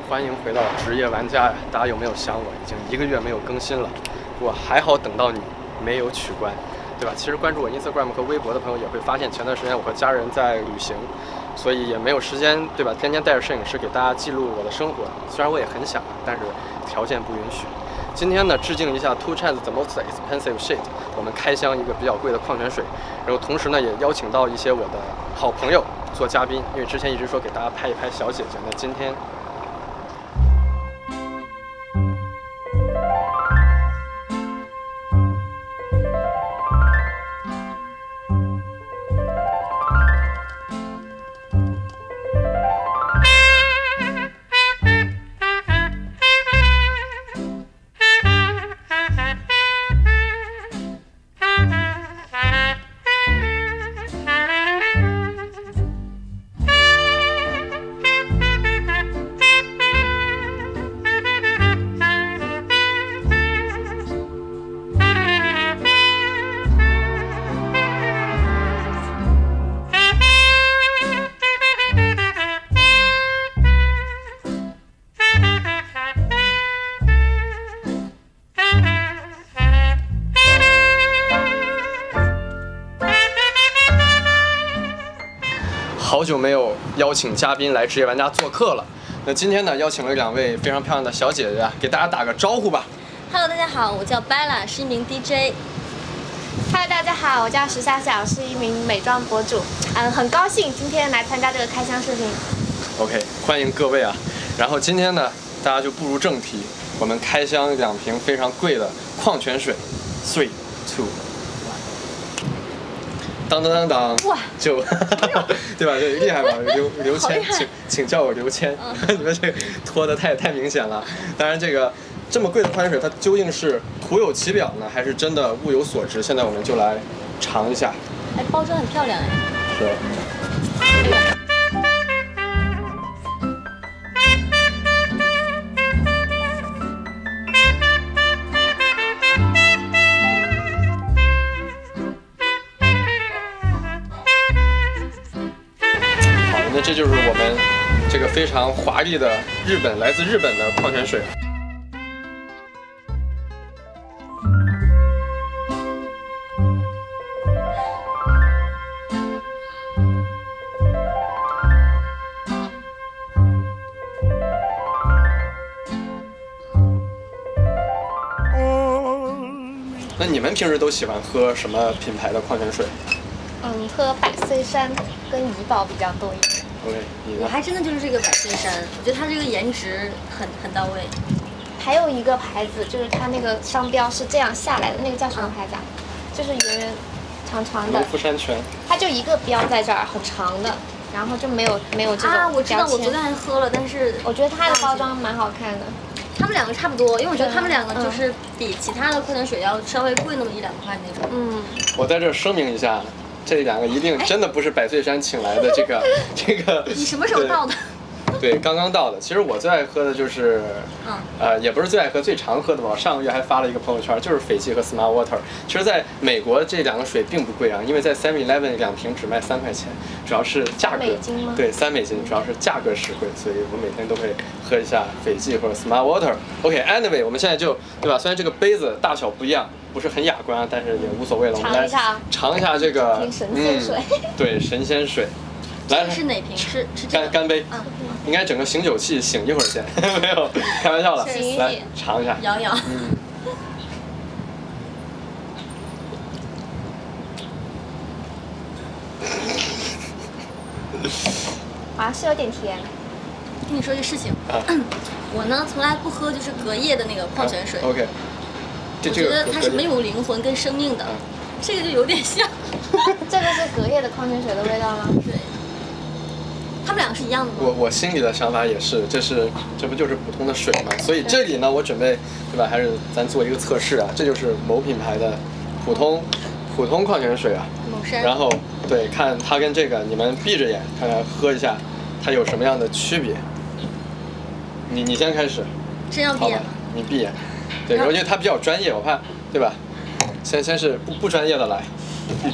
欢迎回到职业玩家呀！大家有没有想我？已经1个月没有更新了，我还好等到你，没有取关，对吧？其实关注我 Instagram 和微博的朋友也会发现，前段时间我和家人在旅行，所以也没有时间，对吧？天天带着摄影师给大家记录我的生活。虽然我也很想，但是条件不允许。今天呢，致敬一下 Two Chainz The Most Expensive Shit， 我们开箱一个比较贵的矿泉水，然后同时呢，也邀请到一些我的好朋友做嘉宾，因为之前一直说给大家拍一拍小姐姐，那今天。好久没有邀请嘉宾来职业玩家做客了，那今天呢，邀请了2位非常漂亮的小姐姐，给大家打个招呼吧。Hello， 大家好，我叫 Bella， 是一名 DJ。Hello， 大家好，我叫石小小，是一名美妆博主。很高兴今天来参加这个开箱视频。OK， 欢迎各位啊。然后今天呢，大家就步入正题，我们开箱2瓶非常贵的矿泉水 ，3、2。当当当当，哇，就对吧？这厉害吧？刘谦，请叫我刘谦。你们这个拖得太明显了。当然，这么贵的矿泉水，它究竟是徒有其表呢，还是真的物有所值？现在我们就来尝一下。哎，包装很漂亮哎。是。那这就是我们这个非常华丽的来自日本的矿泉水。那你们平时都喜欢喝什么品牌的矿泉水？喝百岁山跟怡宝比较多一点。OK， 你呢？我还真的就是这个百岁山，我觉得它这个颜值很到位。还有一个牌子，就是它那个商标是这样下来的，那个叫什么牌子啊？就是圆圆长长的。农夫山泉。它就一个标在这儿，很长的，然后就没有这种啊，我知道，标签。我昨天还喝了，但是我觉得它的包装蛮好看的。他们2个差不多，因为我觉得他们2个就是比其他的矿泉水要稍微贵那么1、2块那种。我在这儿声明一下。这2个一定真的不是百岁山请来的这个。你什么时候到的？对，刚刚到的。其实我最爱喝的就是，也不是最爱喝，最常喝的吧。我上个月还发了一个朋友圈，就是斐济和 Smart Water。其实，在美国这2个水并不贵啊，因为在 7-Eleven 2瓶只卖3块钱，主要是价格。美金吗？对，3美金，主要是价格实惠，所以我每天都会喝一下斐济或者 Smart Water。OK，Anyway， 我们现在就对吧？虽然这个杯子大小不一样。不是很雅观，但是也无所谓了。我们来尝一下这个神仙水。对，神仙水。来，这是哪瓶？是干杯。应该整个醒酒器醒一会儿先，没有，开玩笑了。来尝一下。摇摇。好像是有点甜。跟你说一个事情，我呢从来不喝就是隔夜的那个矿泉水。OK。我觉得它是没有灵魂跟生命的，这个就有点像。这个是隔夜的矿泉水的味道吗？对，他们2个是一样的吗？我心里的想法也是，这不就是普通的水吗？所以这里呢，我准备对吧？还是咱做一个测试啊，这就是某品牌的普通矿泉水啊。某山。然后对，看它跟这个，你们闭着眼看看喝一下，它有什么样的区别？你先开始。真要闭眼吗？你闭眼。对，因为它比较专业，我怕，对吧？先是不专业的来，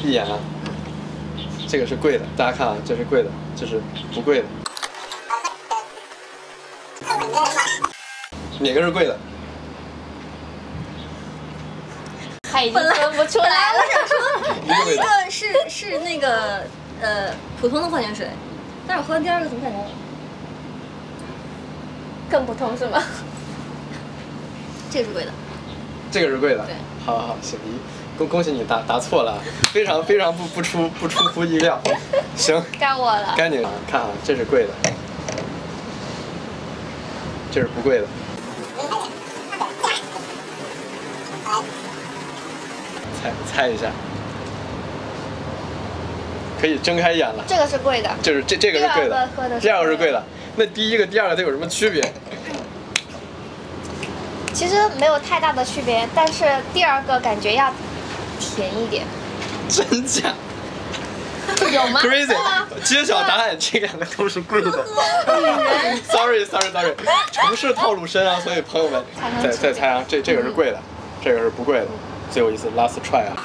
闭眼啊。这个是贵的，大家看啊，这是贵的，这是不贵的。哪个是贵的？他已经分不出来了。第一个是那个普通的矿泉水，但是我喝完第二个怎么感觉更普通是吗？这个是贵的？这个是贵的。对，好，行，恭喜你答错了，非常不出乎意料。行，该我了。该你了，看啊，这是贵的，这是不贵的。猜一下，可以睁开眼了。这个是贵的，就是这个是贵的，第二个是贵的。那第一个、第二个它有什么区别？其实没有太大的区别，但是第二个感觉要甜一点。真假？有吗 ？Crazy！ 揭晓答案，这两个都是贵的。Sorry， 城市套路深啊，所以朋友们再猜啊，这个是贵的，这个是不贵的。最后一次 last try 啊！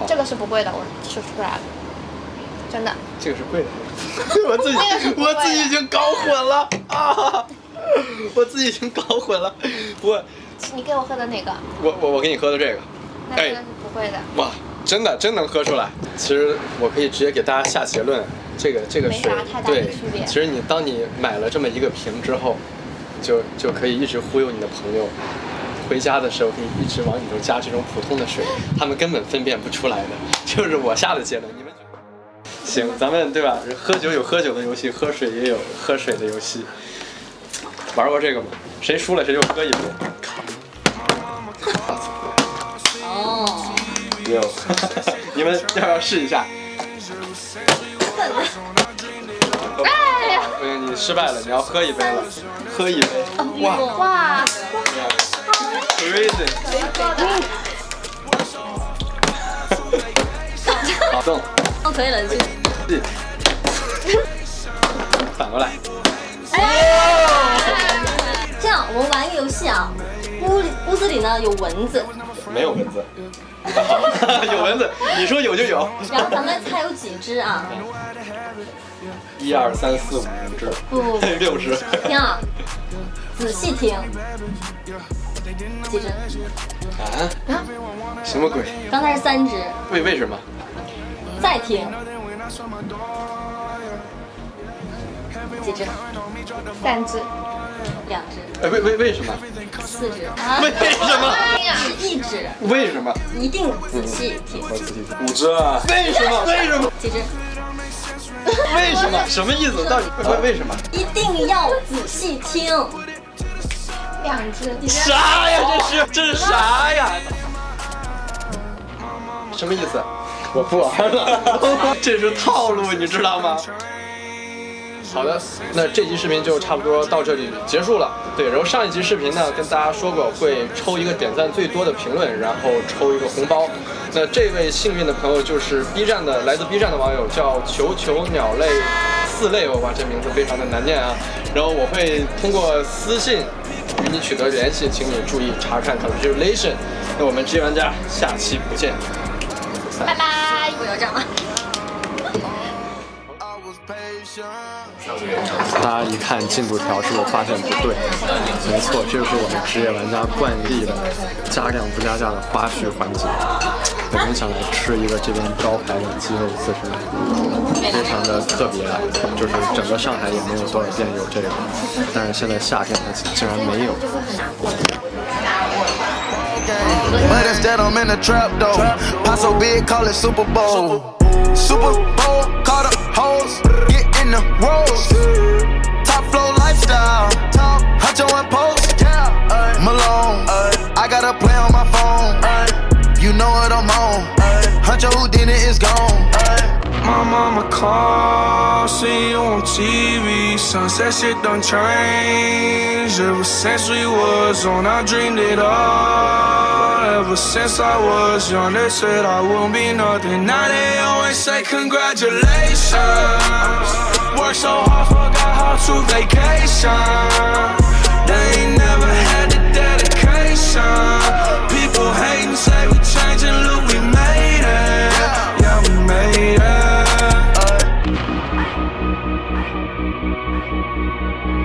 这个是不贵的，我说出来了，真的。这个是贵的，我自己已经搞混了啊！我自己已经搞混了。你给我喝的哪个？我给你喝的这个。那这个是不贵的。哇，真能喝出来。其实我可以直接给大家下结论，这个水对，其实当你买了这么一个瓶之后，就可以一直忽悠你的朋友。回家的时候可以一直往里头加这种普通的水，他们根本分辨不出来的，就是我下的结论。你们行，咱们对吧？喝酒有喝酒的游戏，喝水也有喝水的游戏。玩过这个吗？谁输了谁就喝一杯。哦。有，你们要不要试一下？哎呀！不行，你失败了，你要喝一杯了，喝一杯。哇！Crazy！ 好动。可以了，这。反过来。这样，我们玩一个游戏啊，屋子里呢有蚊子。没有蚊子。有蚊子，你说有就有。然后咱们猜有几只啊？1、2、3、4、5只。不，6只。听啊，仔细听。几只？啊？什么鬼？刚才是3只。为什么？再听。几只？3只。2只。为什么？4只。为什么？是1只。为什么？一定仔细听。我仔细听。5只啊？为什么？几只？为什么？什么意思？到底为什么？一定要仔细听。2只。啥呀？这是啥呀？什么意思？我不玩了，这是套路，你知道吗？好的，那这期视频就差不多到这里结束了。对，然后上一集视频呢，跟大家说过会抽一个点赞最多的评论，然后抽一个红包。那这位幸运的朋友就是来自 B 站的网友，叫球鸟类4类哇，这名字非常的难念啊。然后我会通过私信与你取得联系，请你注意查看 congratulation。那我们职业玩家下期不见，拜拜。不要这样了。大家一看进度条，是不是发现不对？没错，这就是我们职业玩家惯例的加量不加价的花絮环节。本人想来吃一个这边招牌的鸡肉刺身，非常的特别，就是整个上海也没有多少店有这个，但是现在夏天它竟然没有。But instead I'm in the trap though. Pot so big, call it Super Bowl. Super Bowl, call the hoes, get in the rolls. Top flow lifestyle, Huncho and Post, Malone. I got a play on my phone. You know what I'm on. Huncho Houdini is gone. My mama called, see you on TV. Sunset shit done changed. Ever since we was on, I dreamed it all. Ever since I was young, they said I wouldn't be nothing. Now they always say congratulations. Worked so hard, forgot how to vacation. They ain't never had the dedication. People hate and say we changing, look we made it. Yeah, we made it. 来。